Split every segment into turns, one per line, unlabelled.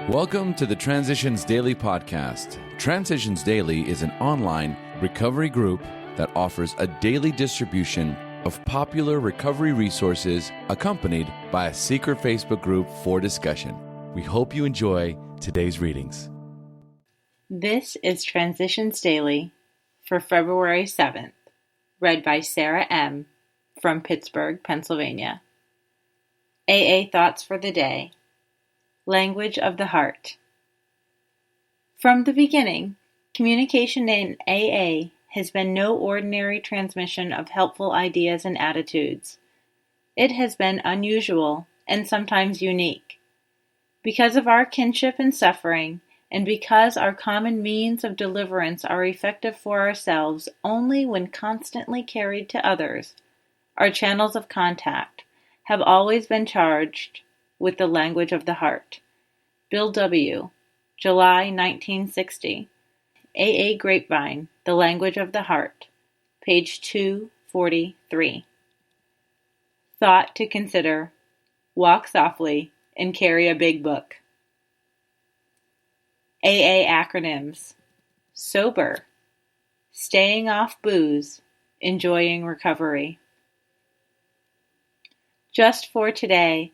Welcome to the Transitions Daily podcast. Transitions Daily is an online recovery group that offers a daily distribution of popular recovery resources accompanied by a secret Facebook group for discussion. We hope you enjoy today's readings.
This is Transitions Daily for February 7th, read by Sarah M. from Pittsburgh, Pennsylvania. AA Thoughts for the Day. Language of the Heart. From the beginning, communication in AA has been no ordinary transmission of helpful ideas and attitudes. It has been unusual and sometimes unique. Because of our kinship and suffering, and because our common means of deliverance are effective for ourselves only when constantly carried to others, our channels of contact have always been charged with the language of the heart. Bill W., July 1960. AA Grapevine, The Language of the Heart, page 243. Thought to consider: walk softly and carry a big book. AA acronyms: SOBER, staying off booze, enjoying recovery. Just for today,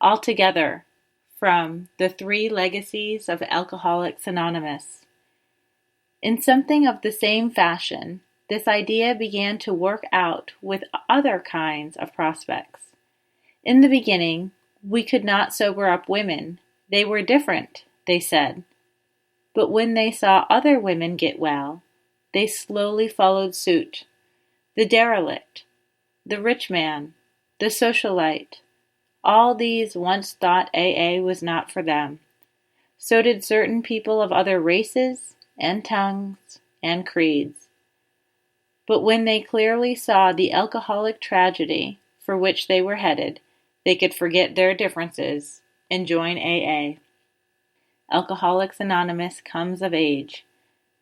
altogether, from The Three Legacies of Alcoholics Anonymous. In something of the same fashion, this idea began to work out with other kinds of prospects. In the beginning, we could not sober up women. They were different, they said. But when they saw other women get well, they slowly followed suit. The derelict, the rich man, the socialite, all these once thought AA was not for them. So did certain people of other races and tongues and creeds. But when they clearly saw the alcoholic tragedy for which they were headed, they could forget their differences and join AA. Alcoholics Anonymous Comes of Age,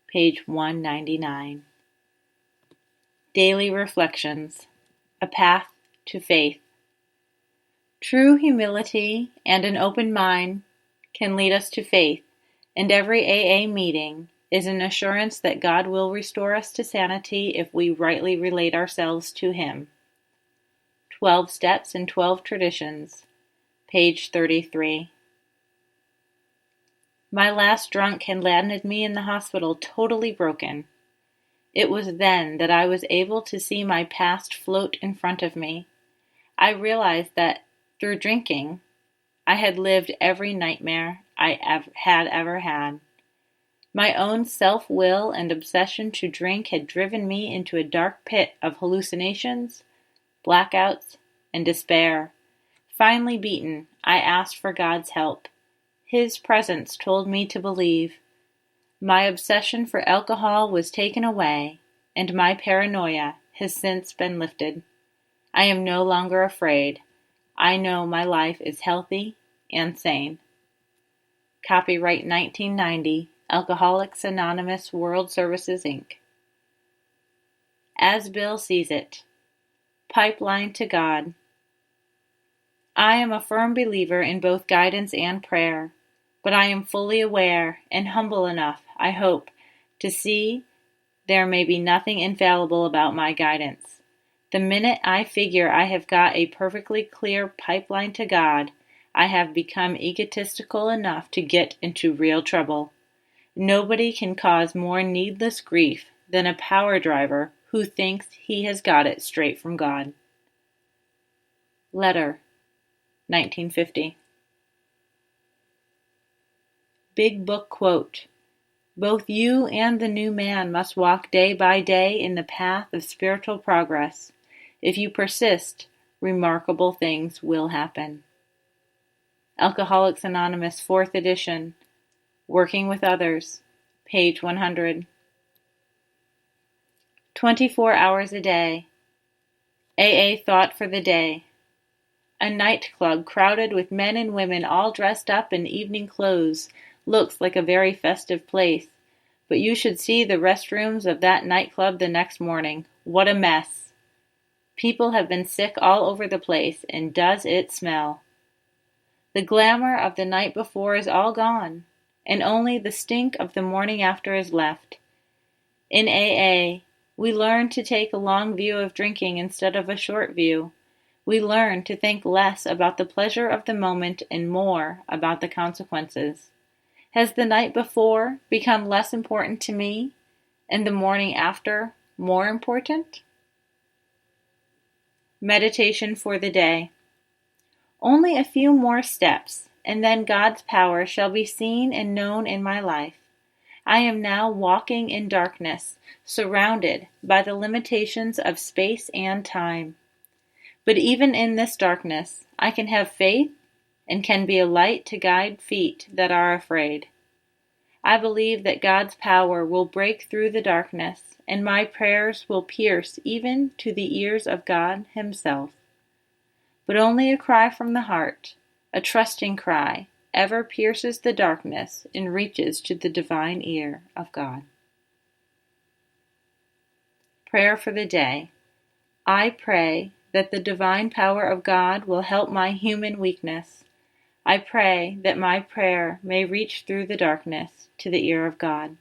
page 199. Daily Reflections: A Path to Faith. True humility and an open mind can lead us to faith, and every AA meeting is an assurance that God will restore us to sanity if we rightly relate ourselves to Him. 12 Steps and 12 Traditions, page 33. My last drunk had landed me in the hospital totally broken. It was then that I was able to see my past float in front of me. I realized that through drinking, I had lived every nightmare I had ever had. My own self-will and obsession to drink had driven me into a dark pit of hallucinations, blackouts, and despair. Finally beaten, I asked for God's help. His presence told me to believe. My obsession for alcohol was taken away, and my paranoia has since been lifted. I am no longer afraid. I know my life is healthy and sane. Copyright 1990, Alcoholics Anonymous World Services, Inc. As Bill Sees It. Pipeline to God. I am a firm believer in both guidance and prayer, but I am fully aware and humble enough, I hope, to see there may be nothing infallible about my guidance. The minute I figure I have got a perfectly clear pipeline to God, I have become egotistical enough to get into real trouble. Nobody can cause more needless grief than a power driver who thinks he has got it straight from God. Letter, 1950. Big Book Quote: Both you and the new man must walk day by day in the path of spiritual progress. If you persist, remarkable things will happen. Alcoholics Anonymous 4th edition, Working with Others, page 100. 24 hours a day. AA Thought for the Day. A nightclub crowded with men and women all dressed up in evening clothes looks like a very festive place, but you should see the restrooms of that nightclub the next morning. What a mess! People have been sick all over the place, and does it smell? The glamour of the night before is all gone, and only the stink of the morning after is left. In AA, we learn to take a long view of drinking instead of a short view. We learn to think less about the pleasure of the moment and more about the consequences. Has the night before become less important to me, and the morning after more important? Meditation for the day. Only a few more steps, and then God's power shall be seen and known in my life. I am now walking in darkness, surrounded by the limitations of space and time. But even in this darkness, I can have faith and can be a light to guide feet that are afraid. I believe that God's power will break through the darkness, and my prayers will pierce even to the ears of God Himself. But only a cry from the heart, a trusting cry, ever pierces the darkness and reaches to the divine ear of God. Prayer for the day. I pray that the divine power of God will help my human weakness. I pray that my prayer may reach through the darkness to the ear of God.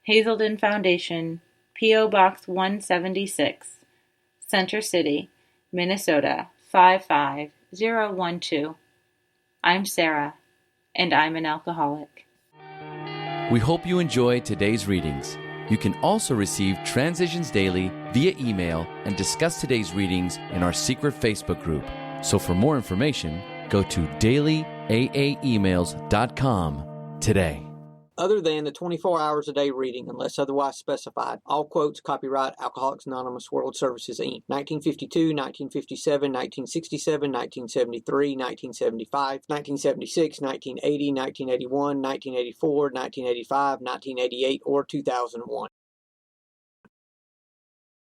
Hazelden Foundation, P.O. Box 176, Center City, Minnesota 55012. I'm Sarah, and I'm an alcoholic.
We hope you enjoyed today's readings. You can also receive Transitions Daily via email and discuss today's readings in our secret Facebook group. So for more information, go to dailyaaemails.com today.
Other than the 24 hours a day reading, unless otherwise specified. All quotes copyright Alcoholics Anonymous World Services, Inc. 1952, 1957, 1967, 1973, 1975, 1976, 1980, 1981, 1984, 1985, 1988, or 2001.